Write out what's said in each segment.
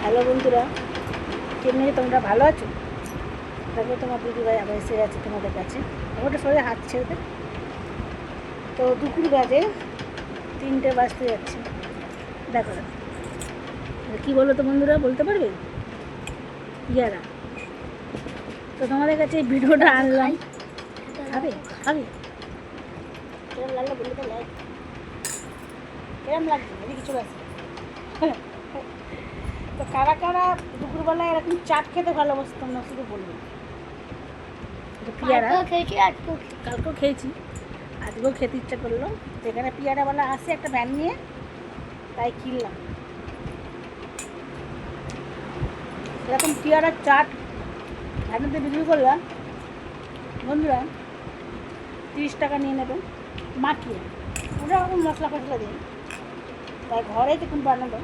Hello বন্ধুরা, কেমনি তোমরা ভালো আছো? দেখো তোমার দিদিভাই আবার এসে গেছে তোমাদের কাছে। ওটা সরে হাত ছেড়ে দে। তো দুপুর বাজে 3টে বাজতে যাচ্ছে। দেখো কী বলো তো বন্ধুরা, বলতে পারবে? ইয়ারা তো তোমাদের কাছে এই ভিডিওটা আনলাম। খাবে খাবে কেরম লাগলো বললে তো লাইক কেরম লাগছে এদিকে চলে আসে। তো কারা কারা দুপুরবেলায় এরকম চাট খেতে ভালোবাসো তোমরা শুধু বলবে। পেয়ারা কালকেও খেয়েছি, আজকেও খেতে ইচ্ছা করলো। যেখানে পেয়ারাওয়ালা আসে একটা ভ্যান নিয়ে, তাই কিনলাম। এরকম পেয়ারার চাট ভ্যানেতে বিক্রি করলাম বন্ধুরা, 30 টাকা নিয়ে নেবে মাখিয়ে। ওটা রকম মশলা ফসলা দিয়ে, তাই ঘরে দেখুন বানালো।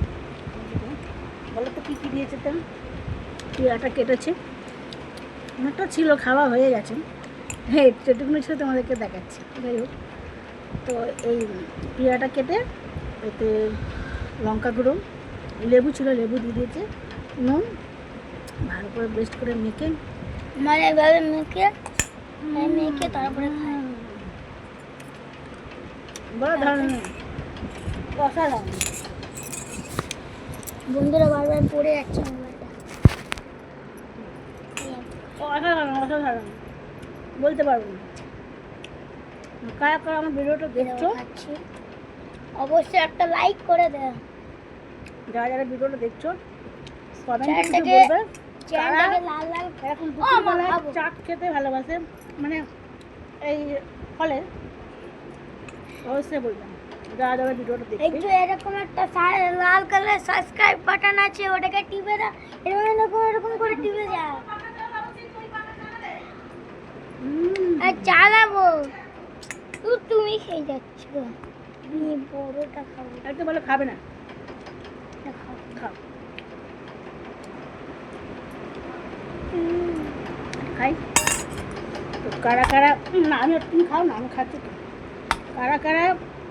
বলো তো কী কী দিয়েছে? তো পেয়ারাটা কেটেছে, অনেকটা ছিল, খাওয়া হয়ে গেছে। হ্যাঁ, যেটুকুনি ছিল তোমাদেরকে দেখাচ্ছি। যাই হোক, তো এই পেয়ারাটা কেটে এতে লঙ্কা গুঁড়ো, লেবু ছিল, লেবু দিয়ে দিয়েছে, নুন, ভালো করে বেস্ট করে মেখে মানে এভাবে মেখে তারপরে খাই। বড় ধরনের অসাধারণ। বন্ধুরা বারবার পড়ে যাচ্ছে মোবাইলটা। অসাধারণ অসাধারণ, বলতে পারবো না। কারা কারা আমার ভিডিওটা দেখছো খাচ্ছি, অবশ্যই একটা লাইক করে দেয়। যারা যারা ভিডিওটা দেখছো কমেন্টে চ্যানেলটাকে বলবে কারা লাল লাল এখন দুপুরবেলায় চাট খেতে ভালোবাসে, মানে এই ফলে অবশ্যই বলবেন যারা যারা ভিডিওটা দেখবে। একটু এরকম একটা লাল কালার সাবস্ক্রাইব বাটন আছে, ওটাকে টিপে দাও। এরকম করে টিপে যাও। আর চালাবো তুমি খেয়ে যাচ্ছ, তুমি বড়টা খাবো। একটু বলে খাবে না, খাও খাই। তো কারা কারা, না আমি তুমি খাও না, আমি খাচ্ছি তো। কারা কারা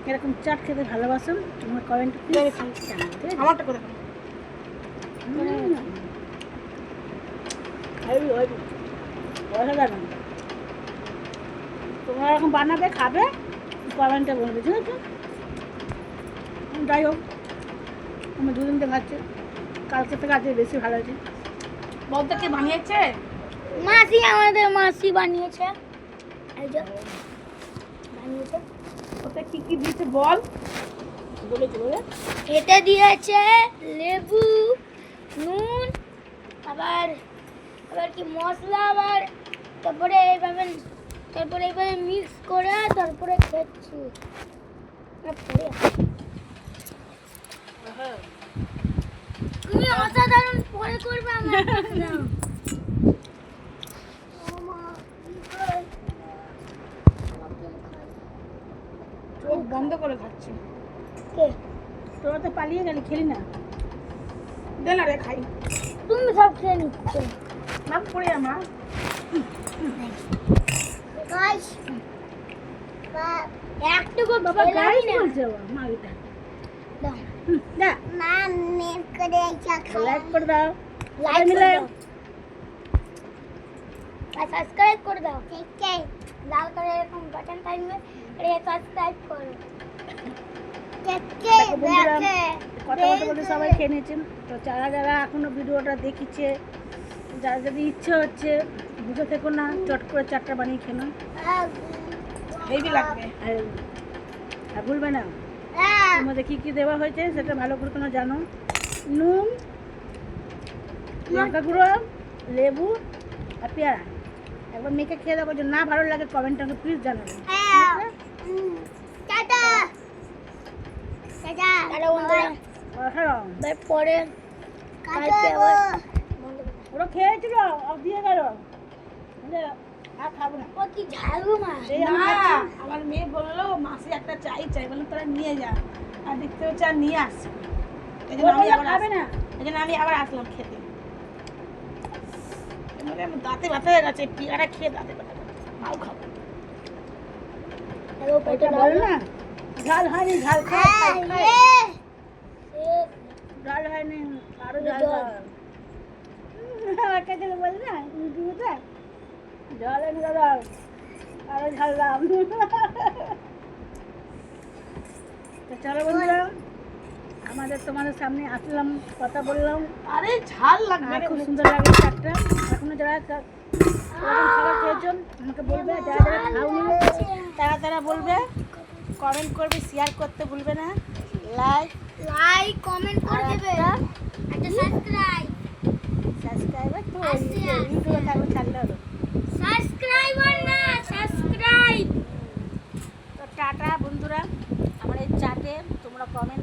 এরকম চাট খেতে ভালোবাসেন তোমার কমেন্টে প্লিজ জানাতে। আমারটা করে খাও। অসাধারণ। তোমরা এরকম বানাবে, খাবে, কমেন্টে বলবে, ঠিক আছে? যাই হোক, আমি দুদিনকে খাচ্ছি, কালকে থেকে আজকে বেশি ভালো হয়েছে। বলতে কে বানিয়েছে? মাসি, আমাদের মাসি বানিয়েছে। এই যে বানিয়েছে। ওতে কি কি দিয়েছে বল, বলেছে বলে। এটা দিয়েছে লেবু, নুন, আবার কি মশলা, আবার তারপরে এইভাবে মিক্স করে তারপরে খেয়েছি। তুমি অসাধারণ পরে করবে আমার কাছে দাও। চোখ বন্ধ করে খাচ্ছি। কে? তোরা তো পালিয়ে গেলি, খেলি না। দে না রে খাই। তুমি সব খেয়ে নিচ্ছ। নাম পড়ে আমার গাইস, একটুকু বাবা খেলাম গাইস না। বলছে ও মা এটা। দাও। না মা মেক করে লাইক করে দাও, লাইক মিলে। করে দাও আর সাবস্ক্রাইব করে দাও। ঠিক আছে, লাল করে এরকম বাটন থাকবে, এটা সাবস্ক্রাইব করো। দেখো বন্ধুরা, কথা বলতে বলতে সবাই খেয়ে নিয়েছেন। তো যারা যারা এখনো ভিডিওটা দেখিছে, যারা যদি ইচ্ছে হচ্ছে বুঝে থেকো না, চট করে চারটা বানিয়ে খেয়ে নাও, হেভি লাগবে। আর ভুলবে না এর মধ্যে কী কী দেওয়া হয়েছে সেটা ভালো করে তোমরা জানো। নুন, লঙ্কা গুঁড়ো, লেবু আর পেয়ারা। একবার মেখে খেয়ে দেখো, যে না ভালো লাগে কমেন্টে আমাকে প্লিজ জানাবে। টাটা টাটা বন্ধুরা, অসাধারণ। পরে কালকে আবার ওরা খেয়েছিল, দিয়ে গেল, আর খাবো না। ও কি ঝালু মা। এই আমি খাচ্ছি। আমার মেয়ে বললো মাসি একটা চাই চাই, বললাম তোরা নিয়ে যা। আর দেখতে হচ্ছে আর নিয়ে আসছি, এই জন্য আমি আবার খাবে না, এই জন্য আমি আবার আসলাম খেতে। মানে আমার দাঁতে ব্যথা হয়ে গেছে, পেয়ারা খেয়ে দাঁতে ব্যথা হয়ে গেছে। মাও খাবো বল না, ঝাল হয়নি, ঝাল খাই। ঝাল হয়নি, আরো ঝাল জল। দাও। আমার কাছে বলি না ইউটিউবে জল এনে দাও, আরো ঝাল দাও। তো চলো বন্ধুরা, তোমাদের সামনে আসলাম, কথা বললাম। আরে ঝাল লাগবে আর রে, খুব সুন্দর লাগে চাটটা। এখনো যারা এরকম খাবার খেয়েছেন আমাকে বলবে, যারা যারা খাওনি তারা তারা বলবে, কমেন্ট করবে, শেয়ার করতে ভুলবে না, লাইক কমেন্ট করে আর দেবে একটা একটা সাবস্ক্রাইব সাবস্ক্রাইবার তো আচ্ছা। ইউটিউবে থাকবে, ছাড়লে হলো। সাবস্ক্রাইবার না সাবস্ক্রাইব তো টাটা বন্ধুরা, আমার এই চাটে তোমরা কমেন্ট